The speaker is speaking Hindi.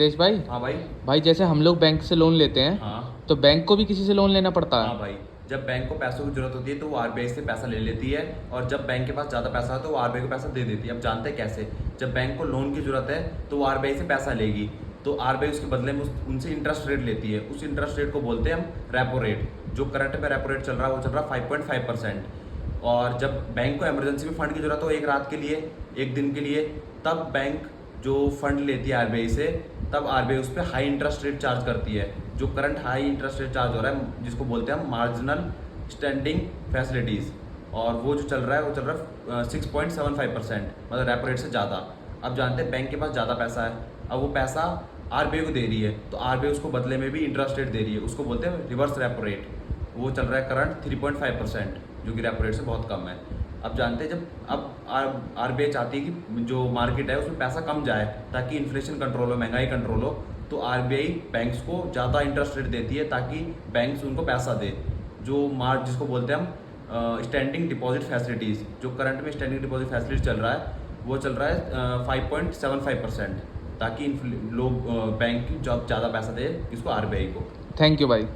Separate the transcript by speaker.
Speaker 1: तेज भाई।
Speaker 2: हाँ भाई।
Speaker 1: भाई जैसे हम लोग बैंक से लोन लेते हैं
Speaker 2: हाँ।
Speaker 1: तो बैंक को भी किसी से लोन लेना पड़ता
Speaker 2: हाँ
Speaker 1: है।
Speaker 2: भाई, जब बैंक को पैसों की जरूरत होती है तो वो आरबीआई से पैसा ले लेती है, और जब बैंक के पास ज़्यादा पैसा है तो वो आरबीआई को पैसा दे देती है। अब जानते हैं कैसे? जब बैंक को लोन की जरूरत है तो वो आरबीआई से पैसा लेगी, तो आरबीआई उसके बदले में उनसे इंटरेस्ट रेट लेती है। उस इंटरेस्ट रेट को बोलते हैं हम रेपो रेट। जो करंट में रेपो रेट चल रहा है वो चल रहा है 5.5%। और जब बैंक को इमरजेंसी में फंड की जरूरत हो एक रात के लिए, एक दिन के लिए, तब बैंक जो फंड लेती है आरबीआई से, तब आरबीआई उस पर हाई इंटरेस्ट रेट चार्ज करती है। जो current high interest rate charge हो रहा है जिसको बोलते हैं हम मार्जिनल स्टैंडिंग फैसिलिटीज़, और वो जो चल रहा है वो चल रहा है 6.75%, मतलब रेपो रेट से ज़्यादा। अब जानते हैं बैंक के पास ज़्यादा पैसा है, अब वो पैसा आरबीआई को दे रही है, तो आरबीआई उसको बदले में भी इंटरेस्ट रेट दे रही है। उसको बोलते हैं रिवर्स रेपो रेट। वो चल रहा है करंट 3.5%, जो कि रेपो रेट से बहुत कम है। अब जानते हैं, जब अब आरबीआई चाहती है कि जो मार्केट है उसमें पैसा कम जाए ताकि इन्फ्लेशन कंट्रोल हो, महंगाई कंट्रोल हो, तो आरबीआई बैंक्स को ज़्यादा इंटरेस्ट रेट देती है ताकि बैंक्स उनको पैसा दे। जो जिसको बोलते हैं हम स्टैंडिंग डिपॉजिट फैसिलिटीज़, जो करंट में स्टैंडिंग डिपॉजिट फैसिलिटी चल रहा है वो चल रहा है 5.75%, ताकि लोग बैंक ज़्यादा पैसा दे किसको, आरबीआई को।
Speaker 1: थैंक यू भाई।